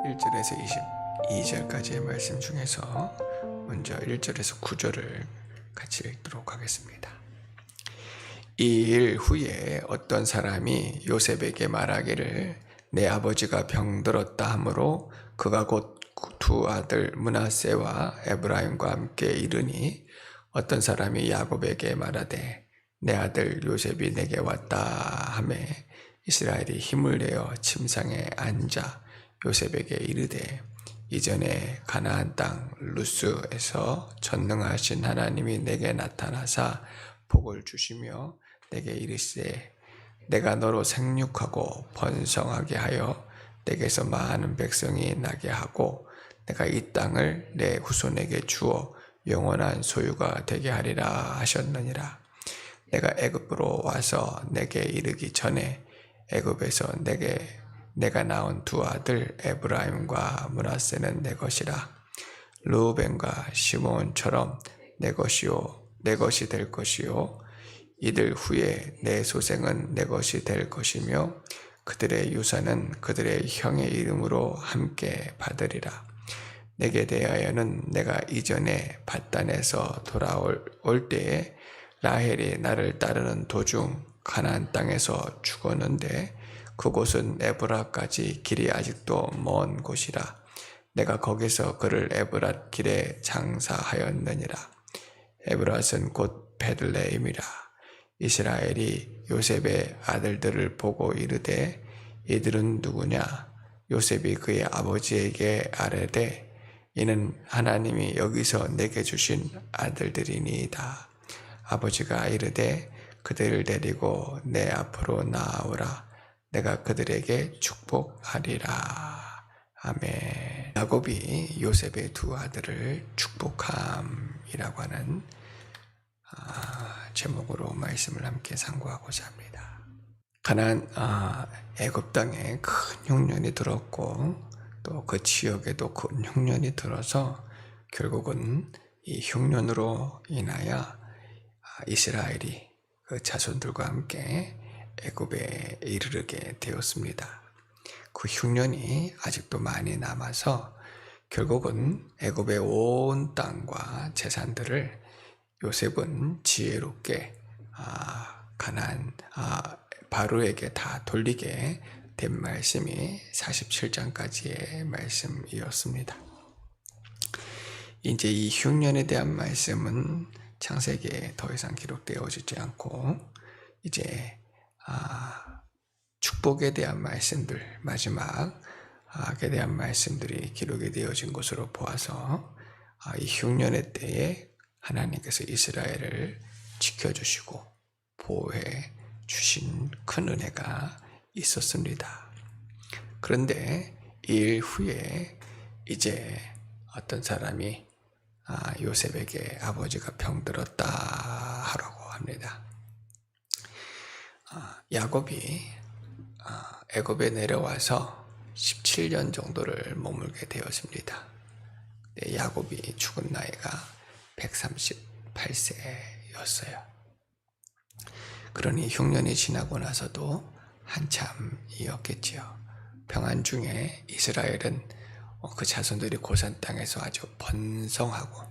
1절에서 22절까지의 말씀 중에서 먼저 1절에서 9절을 같이 읽도록 하겠습니다. 이 일 후에 어떤 사람이 요셉에게 말하기를 내 아버지가 병들었다 하므로 그가 곧 두 아들 므낫세와 에브라임과 함께 이르니 어떤 사람이 야곱에게 말하되 내 아들 요셉이 내게 왔다 하매 이스라엘이 힘을 내어 침상에 앉아 요셉에게 이르되 이전에 가나안 땅 루스에서 전능하신 하나님이 내게 나타나사 복을 주시며 내게 이르시되 내가 너로 생육하고 번성하게 하여 내게서 많은 백성이 나게 하고 내가 이 땅을 내 후손에게 주어 영원한 소유가 되게 하리라 하셨느니라. 내가 애굽으로 와서 내게 이르기 전에 애굽에서 내가 낳은 두 아들 에브라임과 므낫세는 내 것이라. 르우벤과 시므온처럼 내 것이 될 것이요 이들 후에 내 소생은 내 것이 될 것이며 그들의 유산은 그들의 형의 이름으로 함께 받으리라. 내게 대하여는 내가 이전에 밧단에서 돌아올 때에 라헬이 나를 따르는 도중 가나안 땅에서 죽었는데 그곳은 에브라까지 길이 아직도 먼 곳이라. 내가 거기서 그를 에브랏 길에 장사하였느니라. 에브랏은 곧 베들레헴이라. 이스라엘이 요셉의 아들들을 보고 이르되 이들은 누구냐? 요셉이 그의 아버지에게 아뢰되 이는 하나님이 여기서 내게 주신 아들들이니이다. 아버지가 이르되 그들을 데리고 내 앞으로 나아오라. 내가 그들에게 축복하리라. 아멘. 야곱이 요셉의 두 아들을 축복함이라고 하는 제목으로 말씀을 함께 상고하고자 합니다. 가나안 애굽 땅에 큰 흉년이 들었고 또 그 지역에도 큰 흉년이 들어서 결국은 이 흉년으로 인하여 이스라엘이 그 자손들과 함께 애굽에 이르게 되었습니다. 그 흉년이 아직도 많이 남아서 결국은 애굽의 온 땅과 재산들을 요셉은 지혜롭게 가나안 바로에게 다 돌리게 된 말씀이 47장까지의 말씀이었습니다. 이제 이 흉년에 대한 말씀은 창세기에 더 이상 기록되어지지 않고 이제 축복에 대한 말씀들, 마지막에 대한 말씀들이 기록이 되어진 것으로 보아서 이 흉년의 때에 하나님께서 이스라엘을 지켜주시고 보호해 주신 큰 은혜가 있었습니다. 그런데 이 일 후에 이제 어떤 사람이 요셉에게 아버지가 병들었다 하라고 합니다. 야곱이 애굽에 내려와서 17년 정도를 머물게 되었습니다. 야곱이 죽은 나이가 138세였어요. 그러니 흉년이 지나고 나서도 한참이었겠지요. 평안 중에 이스라엘은 그 자손들이 고산 땅에서 아주 번성하고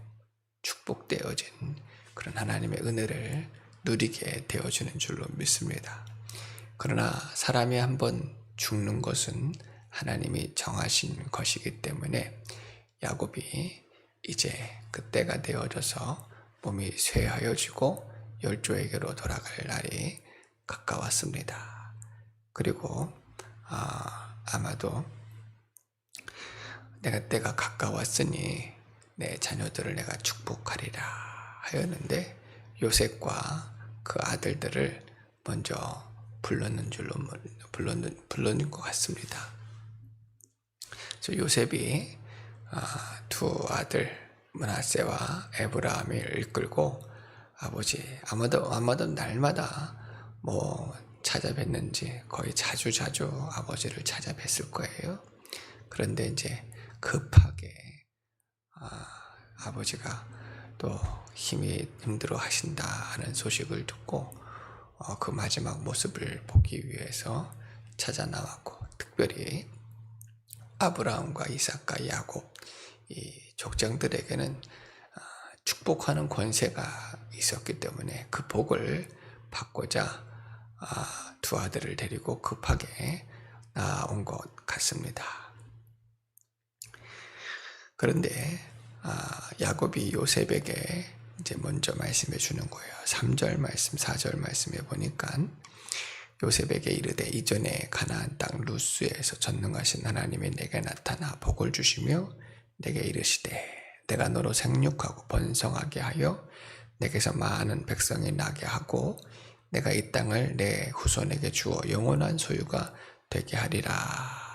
축복되어진 그런 하나님의 은혜를 누리게 되어주는 줄로 믿습니다. 그러나 사람이 한번 죽는 것은 하나님이 정하신 것이기 때문에 야곱이 이제 그때가 되어져서 몸이 쇠하여지고 열조에게로 돌아갈 날이 가까웠습니다. 그리고 아마도 내가 때가 가까웠으니 내 자녀들을 내가 축복하리라 하였는데 요셉과 그 아들들을 먼저 불렀는 것 같습니다. 그래서 요셉이 두 아들 므낫세와 에브라임을 이끌고 아버지 아마도 날마다 찾아뵀는지 거의 자주 아버지를 찾아뵀을 거예요. 그런데 이제 급하게 아버지가 또 힘들어 하신다 하는 소식을 듣고 그 마지막 모습을 보기 위해서 찾아 나왔고, 특별히 아브라함과 이삭과 야곱 이 족장들에게는 축복하는 권세가 있었기 때문에 그 복을 받고자 두 아들을 데리고 급하게 나온 것 같습니다. 그런데 야곱이 요셉에게 이제 먼저 말씀해 주는 거예요. 3절 말씀, 4절 말씀에 보니까 요셉에게 이르되 이전에 가나안 땅 루스에서 전능하신 하나님이 내게 나타나 복을 주시며 내게 이르시되 내가 너로 생육하고 번성하게 하여 내게서 많은 백성이 나게 하고 내가 이 땅을 내 후손에게 주어 영원한 소유가 되게 하리라.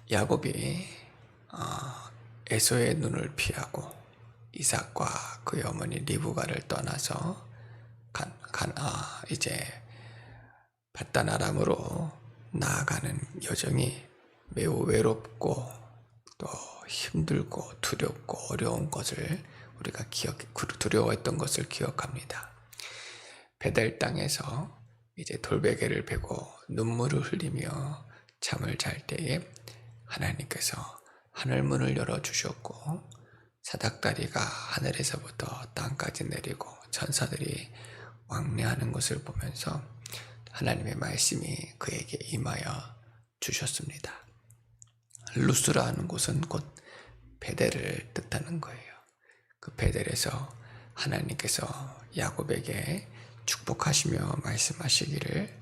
야곱이 에서의 눈을 피하고 이삭과 그의 어머니 리브가를 떠나서 이제 밧단 아람으로 나아가는 여정이 매우 외롭고 또 힘들고 두렵고 어려운 것을 우리가 두려워했던 것을 기억합니다. 베델 땅에서 이제 돌베개를 베고 눈물을 흘리며 잠을 잘 때에 하나님께서 하늘문을 열어주셨고 사닥다리가 하늘에서부터 땅까지 내리고 천사들이 왕래하는 것을 보면서 하나님의 말씀이 그에게 임하여 주셨습니다. 루스라는 곳은 곧 베델을 뜻하는 거예요. 그 베델에서 하나님께서 야곱에게 축복하시며 말씀하시기를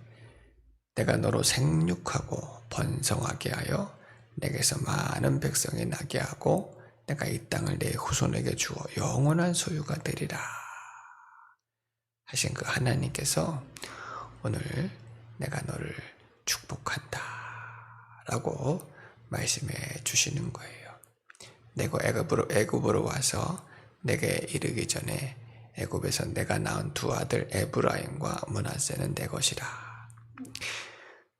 내가 너로 생육하고 번성하게 하여 내게서 많은 백성이 나게 하고 내가 이 땅을 내 후손에게 주어 영원한 소유가 되리라 하신 그 하나님께서 오늘 내가 너를 축복한다 라고 말씀해 주시는 거예요. 내가 애굽으로 와서 내게 이르기 전에 애굽에서 내가 낳은 두 아들 에브라임과 므낫세는 내 것이라.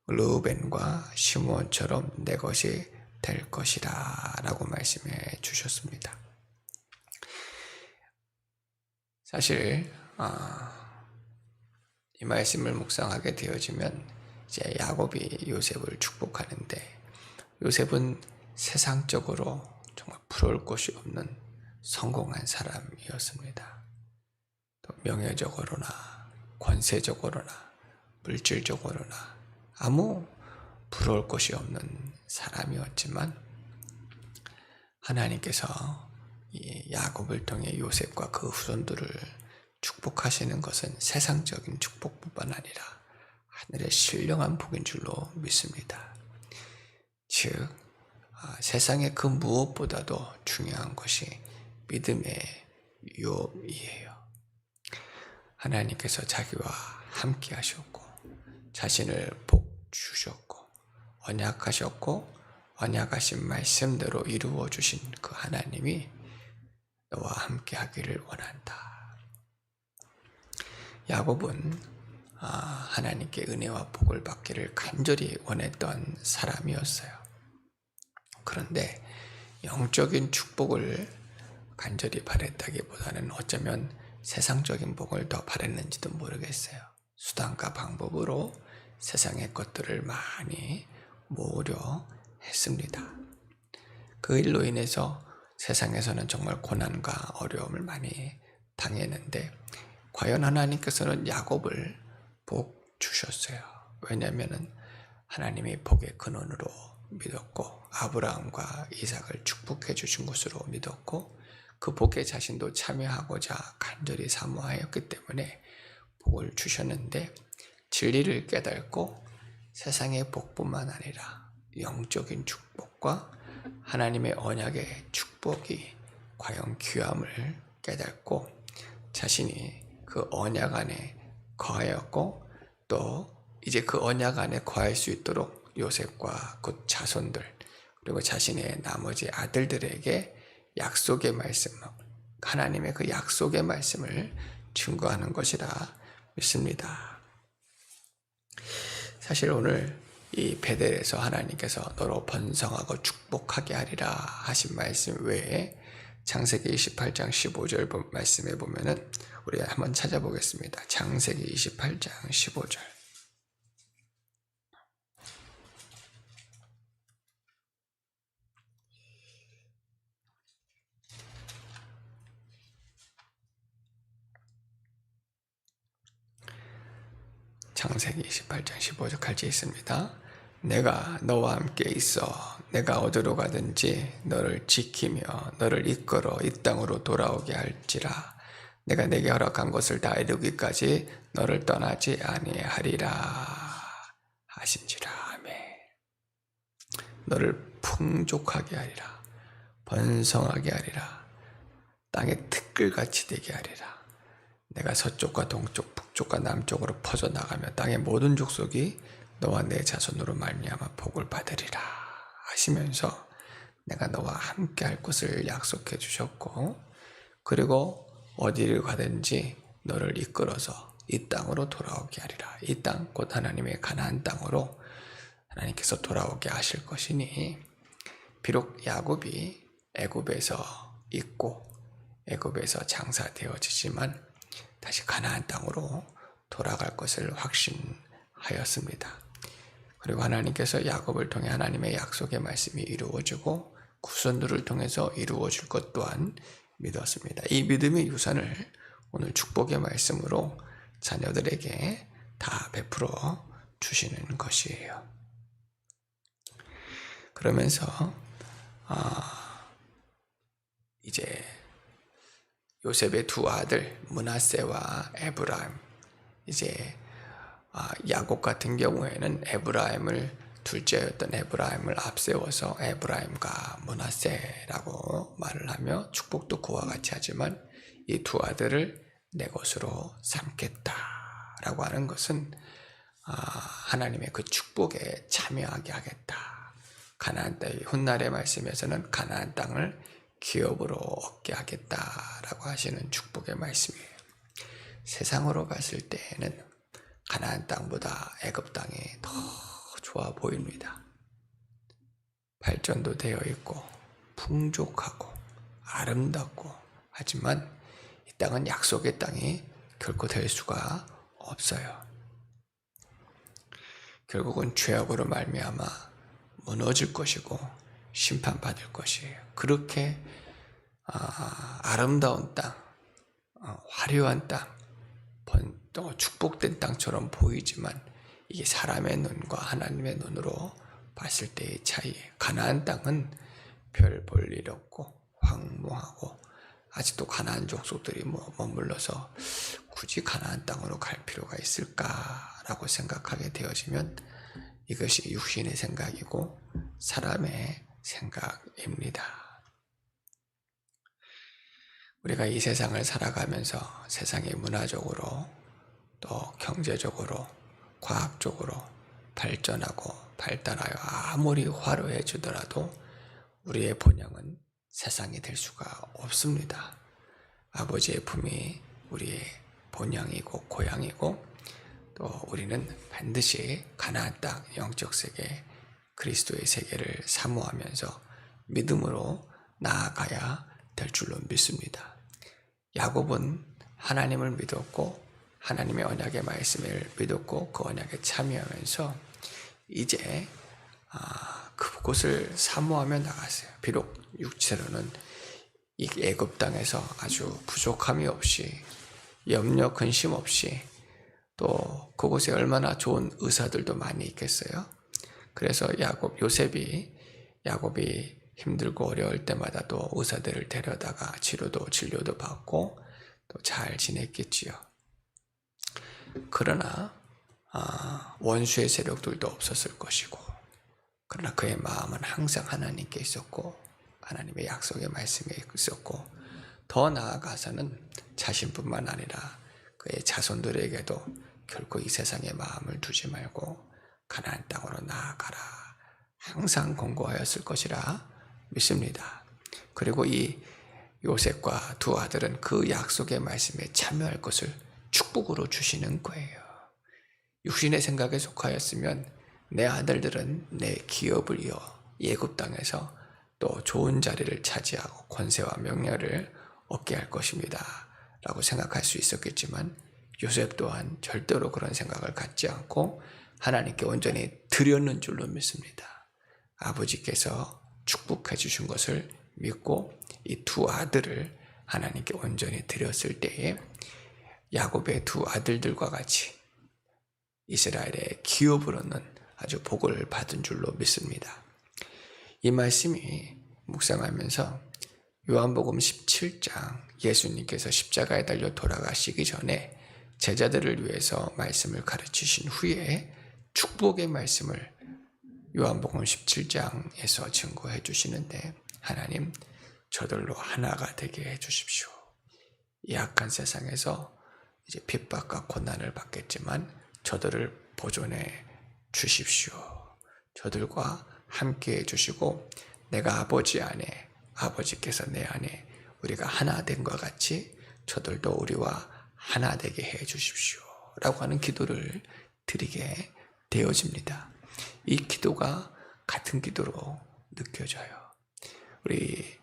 르우벤과 시므온처럼 내 것이 될 것이라 라고 말씀해 주셨습니다. 사실 이 말씀을 묵상하게 되어지면 이제 야곱이 요셉을 축복하는데 요셉은 세상적으로 정말 부러울 것이 없는 성공한 사람이었습니다. 또 명예적으로나 권세적으로나 물질적으로나 아무 부러울 것이 없는 사람이었지만 하나님께서 이 야곱을 통해 요셉과 그 후손들을 축복하시는 것은 세상적인 축복뿐만 아니라 하늘의 신령한 복인 줄로 믿습니다. 즉 세상의 그 무엇보다도 중요한 것이 믿음의 유업이에요. 하나님께서 자기와 함께 하셨고 자신을 복 주셨고 언약하셨고 언약하신 말씀대로 이루어 주신 그 하나님이 너와 함께 하기를 원한다. 야곱은 하나님께 은혜와 복을 받기를 간절히 원했던 사람이었어요. 그런데 영적인 축복을 간절히 바랬다기보다는 어쩌면 세상적인 복을 더 바랬는지도 모르겠어요. 수단과 방법으로 세상의 것들을 많이 모으려 했습니다. 그 일로 인해서 세상에서는 정말 고난과 어려움을 많이 당했는데 과연 하나님께서는 야곱을 복 주셨어요. 왜냐하면 하나님이 복의 근원으로 믿었고 아브라함과 이삭을 축복해 주신 것으로 믿었고 그 복에 자신도 참여하고자 간절히 사모하였기 때문에 복을 주셨는데 진리를 깨닫고 세상의 복뿐만 아니라 영적인 축복과 하나님의 언약의 축복이 과연 귀함을 깨닫고 자신이 그 언약 안에 거하였고 또 이제 그 언약 안에 거할 수 있도록 요셉과 그 자손들 그리고 자신의 나머지 아들들에게 약속의 말씀, 하나님의 그 약속의 말씀을 증거하는 것이라 믿습니다. 사실 오늘 이 베델에서 하나님께서 너로 번성하고 축복하게 하리라 하신 말씀 외에 창세기 28장 15절 말씀에 보면은 우리가 한번 찾아보겠습니다. 창세기 28장 15절. 창세기 28장 15절 같이 있습니다. 내가 너와 함께 있어 내가 어디로 가든지 너를 지키며 너를 이끌어 이 땅으로 돌아오게 할지라. 내가 내게 허락한 것을 다 이루기까지 너를 떠나지 아니하리라 하신지라. 아멘. 너를 풍족하게 하리라. 번성하게 하리라. 땅에 티끌같이 되게 하리라. 내가 서쪽과 동쪽, 북쪽과 남쪽으로 퍼져나가며 땅의 모든 족속이 너와 내 자손으로 말미암아 복을 받으리라 하시면서 내가 너와 함께 할 것을 약속해 주셨고, 그리고 어디를 가든지 너를 이끌어서 이 땅으로 돌아오게 하리라. 이 땅 곧 하나님의 가나안 땅으로 하나님께서 돌아오게 하실 것이니, 비록 야곱이 애굽에서 있고 애굽에서 장사되어지지만 다시 가나안 땅으로 돌아갈 것을 확신하였습니다. 그리고 하나님께서 야곱을 통해 하나님의 약속의 말씀이 이루어지고 후손들을 통해서 이루어질 것 또한 믿었습니다. 이 믿음의 유산을 오늘 축복의 말씀으로 자녀들에게 다 베풀어 주시는 것이에요. 그러면서 이제 요셉의 두 아들 므낫세와 에브라임, 이제 야곱 같은 경우에는 에브라임을 둘째였던 에브라임을 앞세워서 에브라임과 므낫세라고 말을 하며 축복도 그와 같이 하지만 이 두 아들을 내 것으로 삼겠다라고 하는 것은 하나님의 그 축복에 참여하게 하겠다. 가나안 땅의 훗날의 말씀에서는 가나안 땅을 기업으로 얻게 하겠다라고 하시는 축복의 말씀이에요. 세상으로 봤을 때에는 가나안 땅보다 애굽 땅이 더 좋아 보입니다. 발전도 되어 있고 풍족하고 아름답고, 하지만 이 땅은 약속의 땅이 결코 될 수가 없어요. 결국은 죄악으로 말미암아 무너질 것이고 심판받을 것이에요. 그렇게 아름다운 땅, 화려한 땅, 또 축복된 땅처럼 보이지만 이게 사람의 눈과 하나님의 눈으로 봤을 때의 차이예요. 가나안 땅은 별 볼 일 없고 황무하고 아직도 가나안 족속들이 머물러서 굳이 가나안 땅으로 갈 필요가 있을까라고 생각하게 되어지면 이것이 육신의 생각이고 사람의 생각입니다. 우리가 이 세상을 살아가면서 세상이 문화적으로 또 경제적으로 과학적으로 발전하고 발달하여 아무리 화려해지더라도 우리의 본향은 세상이 될 수가 없습니다. 아버지의 품이 우리의 본향이고 고향이고, 또 우리는 반드시 가나안 땅 영적 세계 그리스도의 세계를 사모하면서 믿음으로 나아가야 될 줄로 믿습니다. 야곱은 하나님을 믿었고 하나님의 언약의 말씀을 믿었고 그 언약에 참여하면서 이제 그곳을 사모하며 나갔어요. 비록 육체로는 이 애굽 땅에서 아주 부족함이 없이 염려 근심 없이, 또 그곳에 얼마나 좋은 의사들도 많이 있겠어요. 그래서 요셉이 야곱이 힘들고 어려울 때마다 또 의사들을 데려다가 진료도 받고 또 잘 지냈겠지요. 그러나 원수의 세력들도 없었을 것이고, 그러나 그의 마음은 항상 하나님께 있었고 하나님의 약속의 말씀에 있었고, 더 나아가서는 자신뿐만 아니라 그의 자손들에게도 결코 이 세상에 마음을 두지 말고 가나안 땅으로 나아가라 항상 권고하였을 것이라 믿습니다. 그리고 이 요셉과 두 아들은 그 약속의 말씀에 참여할 것을 축복으로 주시는 거예요. 육신의 생각에 속하였으면 내 아들들은 내 기업을 이어 애굽 땅에서 또 좋은 자리를 차지하고 권세와 명예를 얻게 할 것입니다 라고 생각할 수 있었겠지만, 요셉 또한 절대로 그런 생각을 갖지 않고 하나님께 온전히 드렸는 줄로 믿습니다. 아버지께서 축복해 주신 것을 믿고 이 두 아들을 하나님께 온전히 드렸을 때에 야곱의 두 아들들과 같이 이스라엘의 기업을 얻는 아주 복을 받은 줄로 믿습니다. 이 말씀이 묵상하면서 요한복음 17장, 예수님께서 십자가에 달려 돌아가시기 전에 제자들을 위해서 말씀을 가르치신 후에 축복의 말씀을 요한복음 17장에서 증거해 주시는데, 하나님 저들로 하나가 되게 해 주십시오. 이 악한 세상에서 이제 핍박과 고난을 받겠지만 저들을 보존해 주십시오. 저들과 함께 해 주시고 내가 아버지 안에, 아버지께서 내 안에 우리가 하나 된 것 같이 저들도 우리와 하나 되게 해 주십시오 라고 하는 기도를 드리게 되어집니다. 이 기도가 같은 기도로 느껴져요. 우리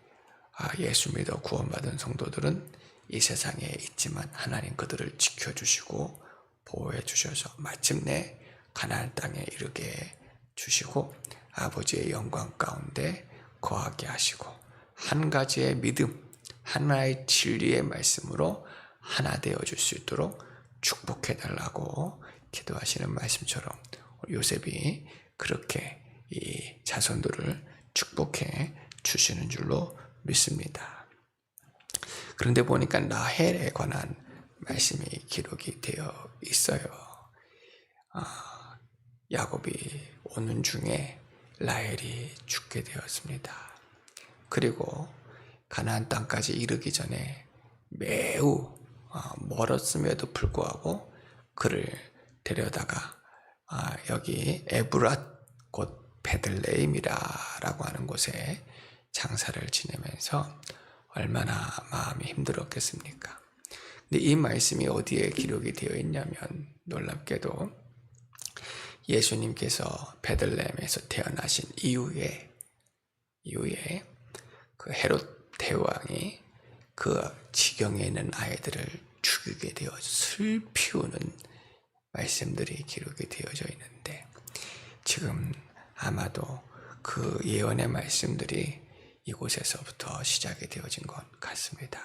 예수 믿어 구원받은 성도들은 이 세상에 있지만 하나님 그들을 지켜주시고 보호해 주셔서 마침내 가나안 땅에 이르게 주시고 아버지의 영광 가운데 거하게 하시고 한 가지의 믿음, 하나의 진리의 말씀으로 하나 되어줄 수 있도록 축복해달라고 기도하시는 말씀처럼 요셉이 그렇게 이 자손들을 축복해 주시는 줄로 믿습니다. 그런데 보니까 라헬에 관한 말씀이 기록이 되어 있어요. 야곱이 오는 중에 라헬이 죽게 되었습니다. 그리고 가나안 땅까지 이르기 전에 매우 멀었음에도 불구하고 그를 데려다가 여기 에브랏 곧 베들레헴이라고 하는 곳에 장사를 지내면서 얼마나 마음이 힘들었겠습니까? 근데 이 말씀이 어디에 기록이 되어 있냐면 놀랍게도 예수님께서 베들레헴에서 태어나신 이후에 그 헤롯 대왕이 그 지경에 있는 아이들을 죽이게 되어 슬피우는 말씀들이 기록이 되어져 있는데, 지금 아마도 그 예언의 말씀들이 이곳에서부터 시작이 되어진 것 같습니다.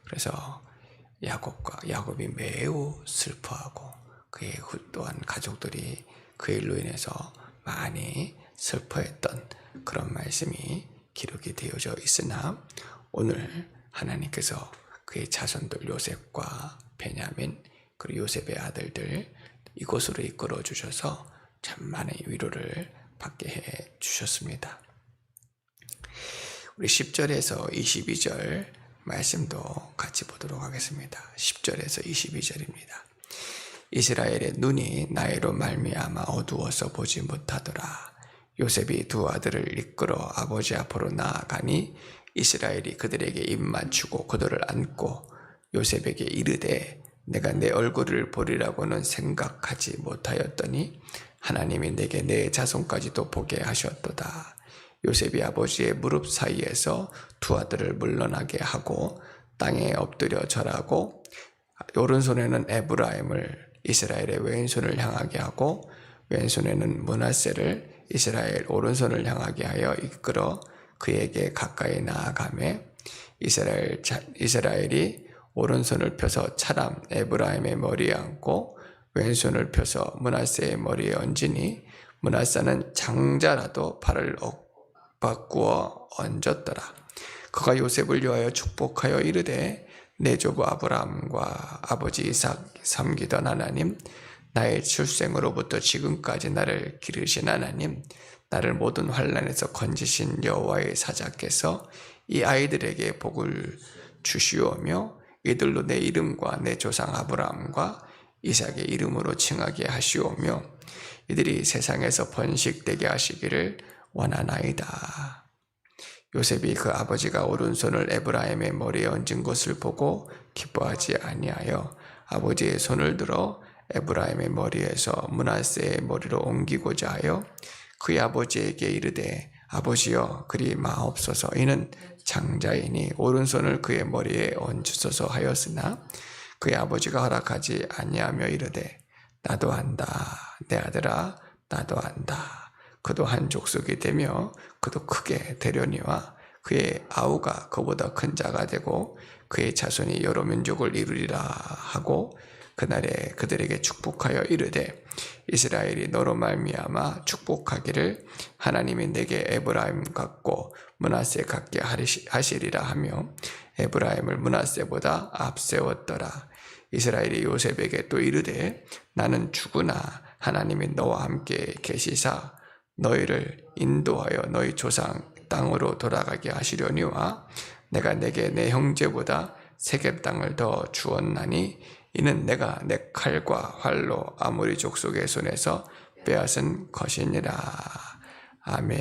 그래서 야곱이 매우 슬퍼하고 그의 또한 가족들이 그 일로 인해서 많이 슬퍼했던 그런 말씀이 기록이 되어져 있으나, 오늘 하나님께서 그의 자손들 요셉과 베냐민 그리고 요셉의 아들들 이곳으로 이끌어 주셔서 참 많은 위로를 받게 해 주셨습니다. 우리 10절에서 22절 말씀도 같이 보도록 하겠습니다. 10절에서 22절입니다. 이스라엘의 눈이 나이로 말미암아 어두워서 보지 못하더라. 요셉이 두 아들을 이끌어 아버지 앞으로 나아가니 이스라엘이 그들에게 입 맞추고 그들을 안고 요셉에게 이르되 내가 내 얼굴을 보리라고는 생각하지 못하였더니 하나님이 내게 내 자손까지도 보게 하셨도다. 요셉이 아버지의 무릎 사이에서 두 아들을 물러나게 하고 땅에 엎드려 절하고 오른손에는 에브라임을 이스라엘의 왼손을 향하게 하고 왼손에는 므낫세를 이스라엘 오른손을 향하게 하여 이끌어 그에게 가까이 나아가매 이스라엘이 오른손을 펴서 차람 에브라임의 머리에 얹고 왼손을 펴서 므낫세의 머리에 얹으니 므낫세는 장자라도 발을 바꾸어 얹었더라. 그가 요셉을 위하여 축복하여 이르되 내 조부 아브라함과 아버지 이삭 섬기던 하나님, 나의 출생으로부터 지금까지 나를 기르신 하나님, 나를 모든 환난에서 건지신 여호와의 사자께서 이 아이들에게 복을 주시오며 이들로 내 이름과 내 조상 아브라함과 이삭의 이름으로 칭하게 하시오며 이들이 세상에서 번식되게 하시기를 원하나이다. 요셉이 그 아버지가 오른손을 에브라임의 머리에 얹은 것을 보고 기뻐하지 아니하여 아버지의 손을 들어 에브라임의 머리에서 므낫세의 머리로 옮기고자 하여 그의 아버지에게 이르되 아버지여 그리 마옵소서. 이는 장자이니 오른손을 그의 머리에 얹으소서 하였으나 그의 아버지가 허락하지 아니하며 이르되 나도 안다. 내 아들아 나도 안다. 그도 한 족속이 되며 그도 크게 되려니와 그의 아우가 그보다 큰 자가 되고 그의 자손이 여러 민족을 이루리라 하고 그날에 그들에게 축복하여 이르되 이스라엘이 너로 말미암아 축복하기를 하나님이 내게 에브라임 같고 므낫세 같게 하시리라 하며 에브라임을 므낫세보다 앞세웠더라. 이스라엘이 요셉에게 또 이르되 나는 죽으나 하나님이 너와 함께 계시사 너희를 인도하여 너희 조상 땅으로 돌아가게 하시려니와 내가 내게 내 형제보다 세겜 땅을 더 주었나니 이는 내가 내 칼과 활로 아모리 족속의 손에서 빼앗은 것이니라. 아멘.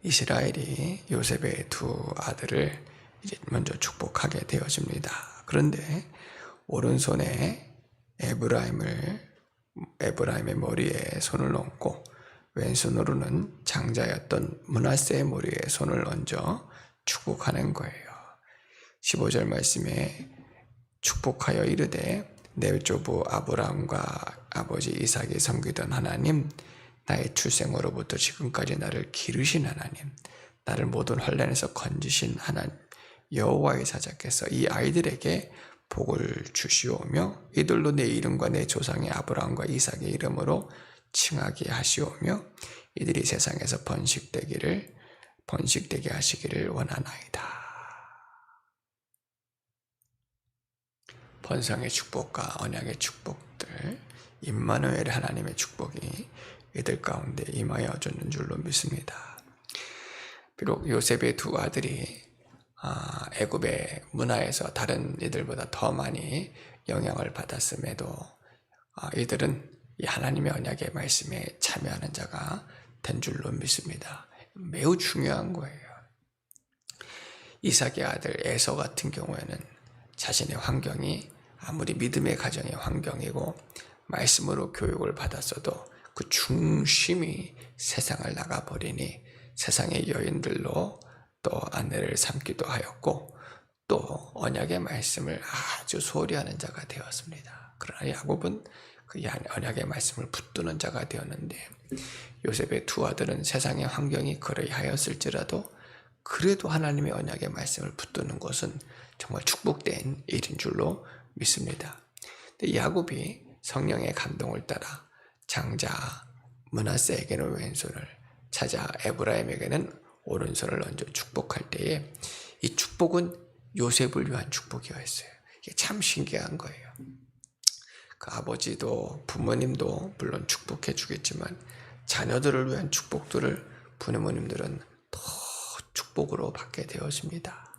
이스라엘이 요셉의 두 아들을 이제 먼저 축복하게 되어집니다. 그런데 오른손에 에브라임의 머리에 손을 얹고 왼손으로는 장자였던 므낫세의 머리에 손을 얹어 축복하는 거예요. 15절 말씀에 축복하여 이르되 내 조부 아브라함과 아버지 이삭이 섬기던 하나님, 나의 출생으로부터 지금까지 나를 기르신 하나님, 나를 모든 환난에서 건지신 하나님 여호와의 사자께서 이 아이들에게 복을 주시오며 이들로 내 이름과 내 조상의 아브라함과 이삭의 이름으로 칭하게 하시오며 이들이 세상에서 번식되게 하시기를 원하나이다. 번성의 축복과 언약의 축복들, 임마누엘 하나님의 축복이 이들 가운데 임하여 주는 줄로 믿습니다. 비록 요셉의 두 아들이 애굽의 문화에서 다른 이들보다 더 많이 영향을 받았음에도 이들은 이 하나님의 언약의 말씀에 참여하는 자가 된 줄로 믿습니다. 매우 중요한 거예요. 이삭의 아들 에서 같은 경우에는 자신의 환경이 아무리 믿음의 가정의 환경이고 말씀으로 교육을 받았어도 그 중심이 세상을 나가버리니 세상의 여인들로 또 아내를 삼기도 하였고 또 언약의 말씀을 아주 소홀히 하는 자가 되었습니다. 그러나 야곱은 그 언약의 말씀을 붙드는 자가 되었는데 요셉의 두 아들은 세상의 환경이 그러하였을지라도 그래도 하나님의 언약의 말씀을 붙드는 것은 정말 축복된 일인 줄로 믿습니다. 근데 야곱이 성령의 감동을 따라 장자 므낫세에게는 왼손을, 차자 에브라임에게는 오른손을 얹어 축복할 때에 이 축복은 요셉을 위한 축복이었어요. 이게 참 신기한 거예요. 그 아버지도 부모님도 물론 축복해 주겠지만 자녀들을 위한 축복들을 부모님들은 더 축복으로 받게 되었습니다.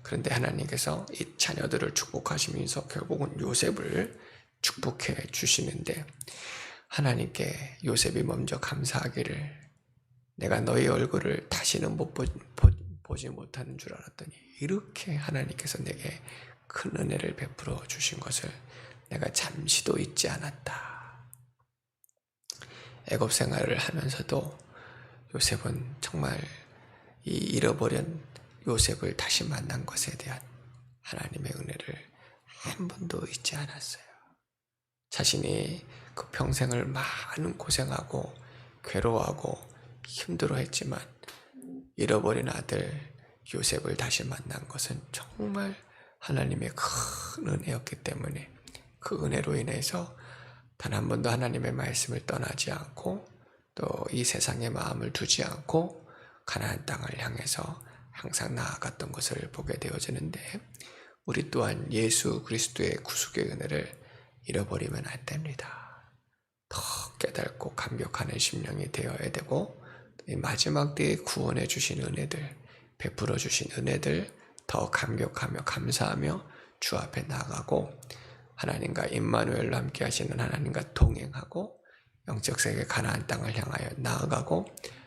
그런데 하나님께서 이 자녀들을 축복하시면서 결국은 요셉을 축복해 주시는데 하나님께 요셉이 먼저 감사하기를 내가 너희 얼굴을 다시는 보지 못하는 줄 알았더니 이렇게 하나님께서 내게 큰 은혜를 베풀어 주신 것을 내가 잠시도 잊지 않았다. 애굽 생활을 하면서도 요셉은 정말 이 잃어버린 요셉을 다시 만난 것에 대한 하나님의 은혜를 한 번도 잊지 않았어요. 자신이 그 평생을 많은 고생하고 괴로워하고 힘들어했지만 잃어버린 아들 요셉을 다시 만난 것은 정말 하나님의 큰 은혜였기 때문에 그 은혜로 인해서 단 한 번도 하나님의 말씀을 떠나지 않고 또 이 세상에 마음을 두지 않고 가나안 땅을 향해서 항상 나아갔던 것을 보게 되어지는데 우리 또한 예수 그리스도의 구속의 은혜를 잃어버리면 안 됩니다. 더 깨닫고 감격하는 심령이 되어야 되고 이 마지막 때에 구원해 주신 은혜들, 베풀어 주신 은혜들 더 감격하며 감사하며 주 앞에 나가고 하나님과 임마누엘로 함께 하시는 하나님과 동행하고 영적 세계 가나안 땅을 향하여 나아가고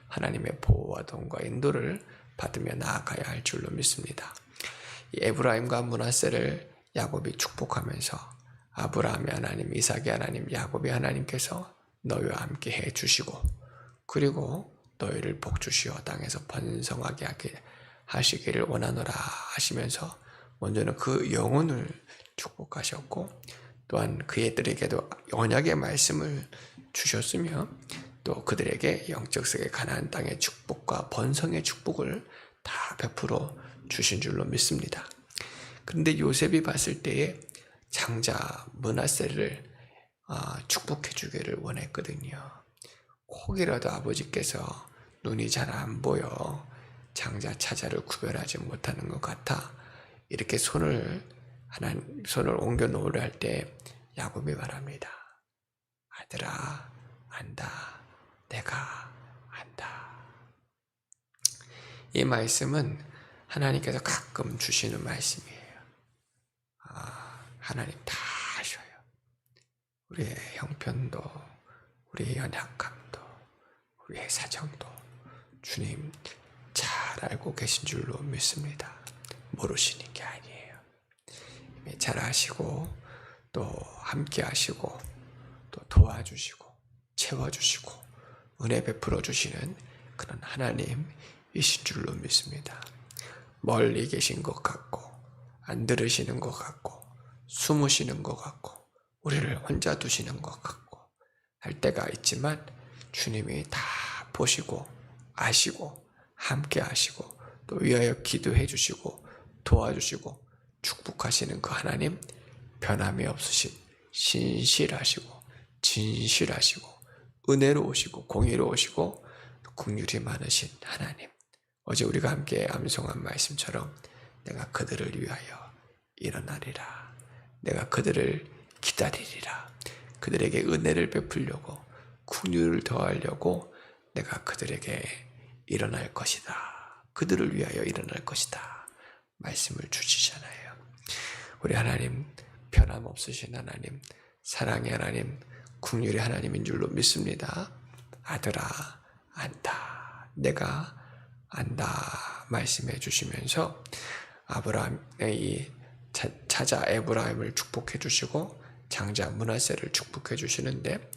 하나님의 보호와 도움과 인도를 받으며 나아가야 할 줄로 믿습니다. 이 에브라임과 므낫세를 야곱이 축복하면서 아브라함의 하나님, 이삭의 하나님, 야곱의 하나님께서 너희와 함께 해 주시고 그리고 너희를 복주시어 땅에서 번성하게 하시기를 원하노라 하시면서 먼저는 그 영혼을 축복하셨고 또한 그들에게도 언약의 말씀을 주셨으며 또 그들에게 영적 세계 가나안 땅의 축복과 번성의 축복을 다 베풀어 주신 줄로 믿습니다. 그런데 요셉이 봤을 때에 장자 므낫세를 축복해 주기를 원했거든요. 혹이라도 아버지께서 눈이 잘 안 보여 장자 차자를 구별하지 못하는 것 같아 이렇게 손을 옮겨 놓으려 할 때 야곱이 말합니다. 아들아 안다 내가 안다. 이 말씀은 하나님께서 가끔 주시는 말씀이에요. 하나님 다 아셔요. 우리의 형편도 우리의 연약함도 우리의 사정도 주님 잘 알고 계신 줄로 믿습니다. 모르시는 게 아니에요. 이미 잘 아시고 또 함께 하시고 또 도와주시고 채워주시고 은혜 베풀어 주시는 그런 하나님이신 줄로 믿습니다. 멀리 계신 것 같고 안 들으시는 것 같고 숨으시는 것 같고 우리를 혼자 두시는 것 같고 할 때가 있지만 주님이 다 보시고 아시고 함께 하시고 또 위하여 기도해 주시고 도와주시고 축복하시는 그 하나님 변함이 없으신 신실하시고 진실하시고 은혜로우시고 공의로우시고 긍휼이 많으신 하나님 어제 우리가 함께 암송한 말씀처럼 내가 그들을 위하여 일어나리라 내가 그들을 기다리리라 그들에게 은혜를 베풀려고 긍휼을 더하려고 내가 그들에게 일어날 것이다. 그들을 위하여 일어날 것이다. 말씀을 주시잖아요. 우리 하나님 변함없으신 하나님 사랑의 하나님 긍휼의 하나님인 줄로 믿습니다. 아들아 안다. 내가 안다. 말씀해 주시면서 아브라함의 이 차자 에브라임을 축복해 주시고 장자 므낫세를 축복해 주시는데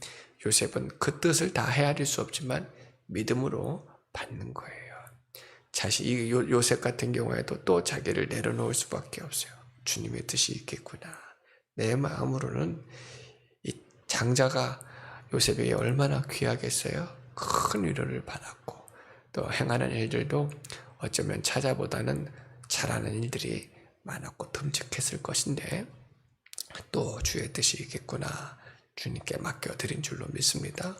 요셉은 그 뜻을 다 헤아릴 수 없지만 믿음으로 받는 거예요. 이 요셉 같은 경우에도 또 자기를 내려놓을 수밖에 없어요. 주님의 뜻이 있겠구나. 내 마음으로는 이 장자가 요셉에게 얼마나 귀하겠어요? 큰 위로를 받았고 또 행하는 일들도 어쩌면 차자보다는 잘하는 일들이 많았고 듬직했을 것인데 또 주의 뜻이 있겠구나 주님께 맡겨드린 줄로 믿습니다.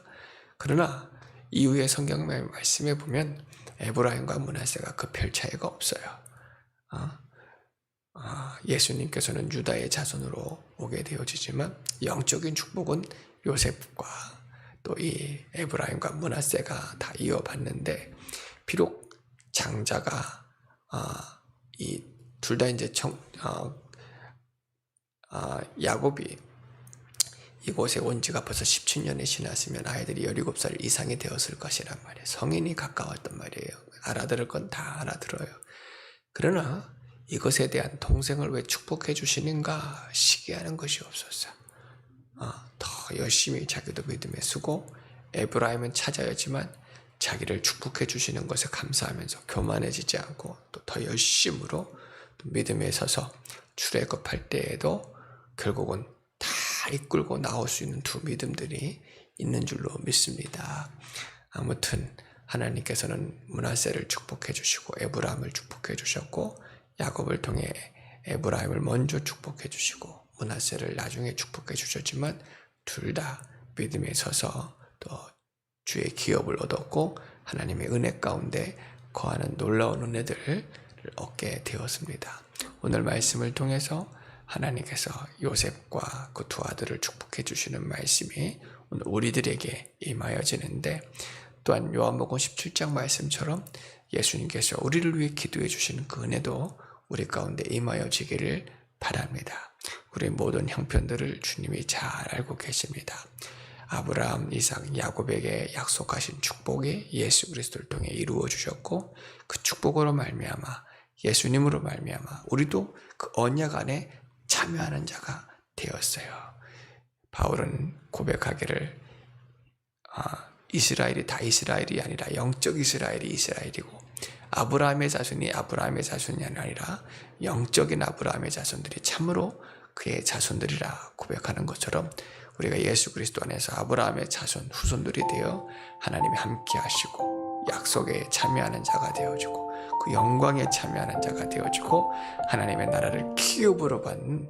그러나 이후의 성경 말씀에 보면 에브라임과 므낫세가 그 별 차이가 없어요. 예수님께서는 유다의 자손으로 오게 되어지지만 영적인 축복은 요셉과 또 이 에브라임과 므낫세가 다 이어받는데 비록 장자가 이 둘 다 이제 야곱이 이곳에 온 지가 벌써 17년이 지났으면 아이들이 17살 이상이 되었을 것이란 말이에요. 성인이 가까웠단 말이에요. 알아들을 건 다 알아들어요. 그러나 이것에 대한 동생을 왜 축복해 주시는가 시기하는 것이 없었어. 더 열심히 자기도 믿음에 쓰고 에브라임은 차자였지만 자기를 축복해 주시는 것에 감사하면서 교만해지지 않고 또 더 열심으로 또 믿음에 서서 출애굽할 때에도 결국은 다 이끌고 나올 수 있는 두 믿음들이 있는 줄로 믿습니다. 아무튼 하나님께서는 므낫세를 축복해 주시고 에브라임을 축복해 주셨고 야곱을 통해 에브라임을 먼저 축복해 주시고 므낫세를 나중에 축복해 주셨지만 둘 다 믿음에 서서 또 주의 기업을 얻었고 하나님의 은혜 가운데 거하는 놀라운 은혜들을 얻게 되었습니다. 오늘 말씀을 통해서 하나님께서 요셉과 그 두 아들을 축복해 주시는 말씀이 오늘 우리들에게 임하여지는데 또한 요한복음 17장 말씀처럼 예수님께서 우리를 위해 기도해 주시는 그 은혜도 우리 가운데 임하여지기를 바랍니다. 우리 모든 형편들을 주님이 잘 알고 계십니다. 아브라함, 이삭, 야곱에게 약속하신 축복이 예수 그리스도를 통해 이루어 주셨고 그 축복으로 말미암아 예수님으로 말미암아 우리도 그 언약 안에 참여하는 자가 되었어요. 바울은 고백하기를 이스라엘이 다 이스라엘이 아니라 영적 이스라엘이 이스라엘이고, 아브라함의 자손이 아브라함의 자손이 아니라 영적인 아브라함의 자손들이 참으로 그의 자손들이라 고백하는 것처럼, 우리가 예수 그리스도 안에서 아브라함의 자손 후손들이 되어 하나님이 함께 하시고 약속에 참여하는 자가 되어지고 그 영광에 참여하는 자가 되어지고 하나님의 나라를 기업으로 받는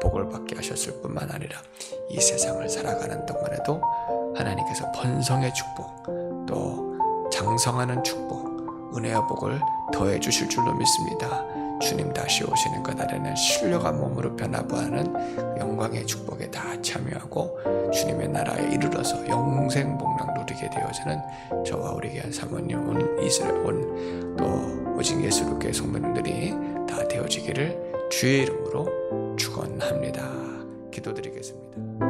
복을 받게 하셨을 뿐만 아니라 이 세상을 살아가는 동안에도 하나님께서 번성의 축복, 또 장성하는 축복, 은혜와 복을 더해 주실 줄로 믿습니다. 주님 다시 오시는 그날에는 신령한 몸으로 변화하는 영광의 축복에 다 참여하고 주님의 나라에 이르러서 영생 복락 누리게 되어지는 저와 우리 교회 사모님, 온 이스라엘, 또 오직 예수님께 성도님들이 다 되어지기를 주의 이름으로 축원합니다. 기도드리겠습니다.